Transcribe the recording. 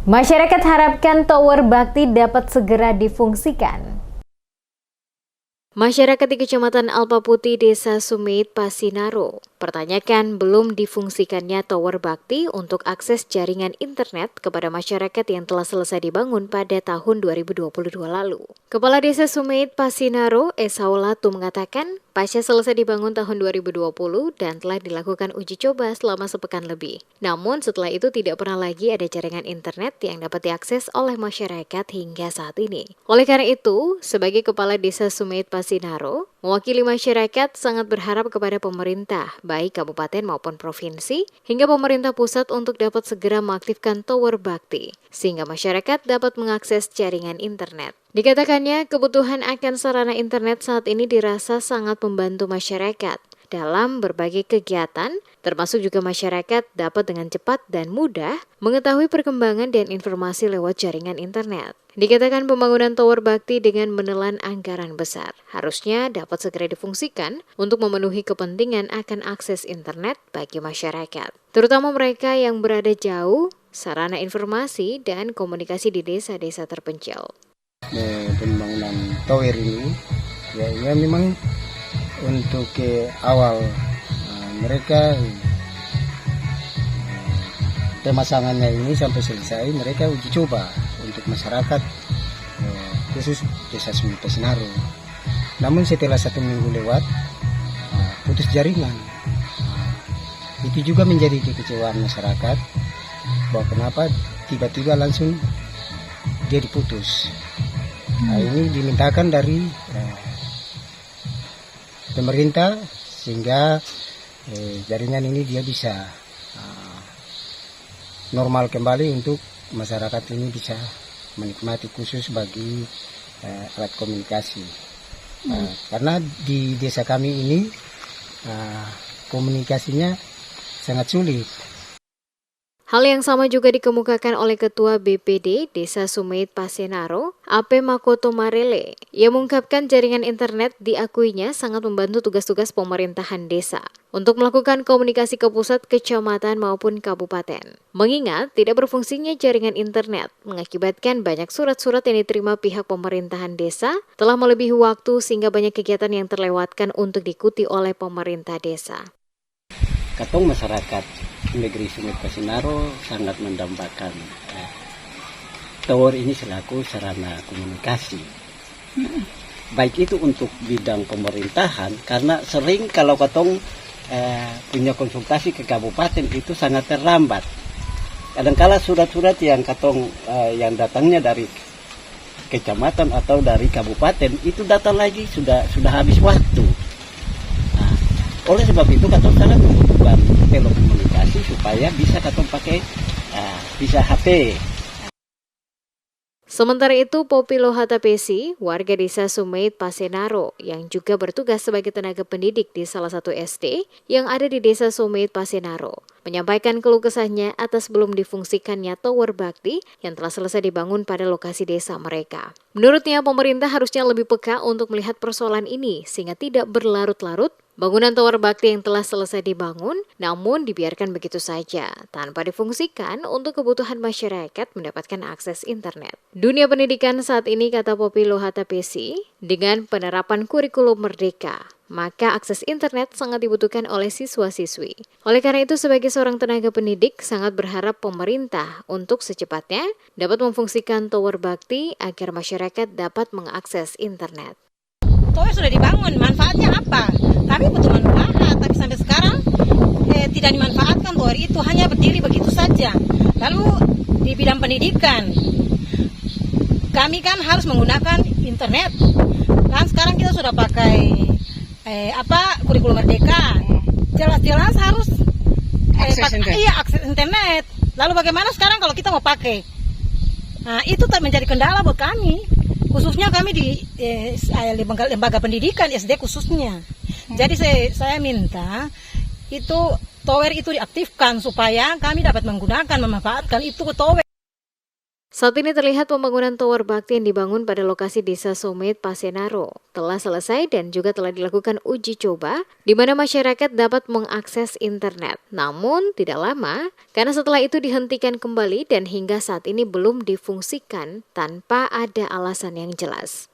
Masyarakat harapkan tower bakti dapat segera difungsikan. Masyarakat di Kecamatan Alpa Putih, Desa Sumeit, Pasinaro, pertanyakan belum difungsikannya tower bakti untuk akses jaringan internet kepada masyarakat yang telah selesai dibangun pada tahun 2022 lalu. Kepala Desa Sumeit, Pasinaro, Esaulatu mengatakan, pasca selesai dibangun tahun 2020 dan telah dilakukan uji coba selama sepekan lebih. Namun setelah itu tidak pernah lagi ada jaringan internet yang dapat diakses oleh masyarakat hingga saat ini. Oleh karena itu, sebagai Kepala Desa Sumeit, Pasinaro, mewakili masyarakat sangat berharap kepada pemerintah, baik kabupaten maupun provinsi, hingga pemerintah pusat untuk dapat segera mengaktifkan tower bakti, sehingga masyarakat dapat mengakses jaringan internet. Dikatakannya, kebutuhan akan sarana internet saat ini dirasa sangat membantu masyarakat dalam berbagai kegiatan, termasuk juga masyarakat dapat dengan cepat dan mudah mengetahui perkembangan dan informasi lewat jaringan internet. Dikatakan pembangunan tower bakti dengan menelan anggaran besar, harusnya dapat segera difungsikan untuk memenuhi kepentingan akan akses internet bagi masyarakat, terutama mereka yang berada jauh, sarana informasi dan komunikasi di desa-desa terpencil. Pembangunan tower ini ya memang untuk awal mereka pemasangannya ini sampai selesai mereka uji coba untuk masyarakat khusus Desa Sumeit Pasinaro. Namun setelah 1 minggu lewat putus jaringan. Itu juga menjadi kekecewaan masyarakat bahwa kenapa tiba-tiba langsung dia diputus. Nah, ini dimintakan dari pemerintah sehingga jaringan ini dia bisa normal kembali untuk masyarakat ini bisa menikmati khusus bagi alat komunikasi. Karena di desa kami ini komunikasinya sangat sulit. Hal yang sama juga dikemukakan oleh Ketua BPD Desa Sumeit Pasinaro, Ape Makoto Marele. Ia mengungkapkan jaringan internet diakuinya sangat membantu tugas-tugas pemerintahan desa untuk melakukan komunikasi ke pusat, kecamatan maupun kabupaten. Mengingat tidak berfungsinya jaringan internet mengakibatkan banyak surat-surat yang diterima pihak pemerintahan desa telah melebihi waktu sehingga banyak kegiatan yang terlewatkan untuk diikuti oleh pemerintah desa. Katong masyarakat negeri Sumeit Pasinaro sangat mendambakan tower ini selaku sarana komunikasi. Baik itu untuk bidang pemerintahan, karena sering kalau katong punya konsultasi ke kabupaten itu sangat terlambat. Kadangkala surat-surat yang katong yang datangnya dari kecamatan atau dari kabupaten itu datang lagi sudah habis waktu. Oleh sebab itu katong sangat membutuhkan telekomunikasi supaya bisa katong pakai bisa HP. Sementara itu, Popilo Hatapesi, warga Desa Sumeit Pasinaro yang juga bertugas sebagai tenaga pendidik di salah satu SD yang ada di Desa Sumeit Pasinaro, menyampaikan keluh kesahnya atas belum difungsikannya tower bakti yang telah selesai dibangun pada lokasi desa mereka. Menurutnya, pemerintah harusnya lebih peka untuk melihat persoalan ini sehingga tidak berlarut-larut bangunan tower bakti yang telah selesai dibangun, namun dibiarkan begitu saja, tanpa difungsikan untuk kebutuhan masyarakat mendapatkan akses internet. Dunia pendidikan saat ini, kata Popilo Hatapesi, dengan penerapan kurikulum merdeka, maka akses internet sangat dibutuhkan oleh siswa-siswi. Oleh karena itu, sebagai seorang tenaga pendidik, sangat berharap pemerintah untuk secepatnya dapat memfungsikan tower bakti agar masyarakat dapat mengakses internet. Tower sudah dibangun, manfaatnya apa? Kami butuh manfaat, tapi sampai sekarang tidak dimanfaatkan tower itu, hanya berdiri begitu saja. Lalu di bidang pendidikan, kami kan harus menggunakan internet. Kan sekarang kita sudah pakai kurikulum merdeka. Jelas-jelas harus akses internet. Lalu bagaimana sekarang kalau kita mau pakai? Nah, itu menjadi kendala buat kami. Khususnya kami di lembaga pendidikan SD khususnya. Jadi saya minta itu tower itu diaktifkan supaya kami dapat menggunakan memanfaatkan itu tower. Saat ini terlihat pembangunan tower bakti yang dibangun pada lokasi Desa Sumet, Pasenaro telah selesai dan juga telah dilakukan uji coba di mana masyarakat dapat mengakses internet. Namun tidak lama karena setelah itu dihentikan kembali dan hingga saat ini belum difungsikan tanpa ada alasan yang jelas.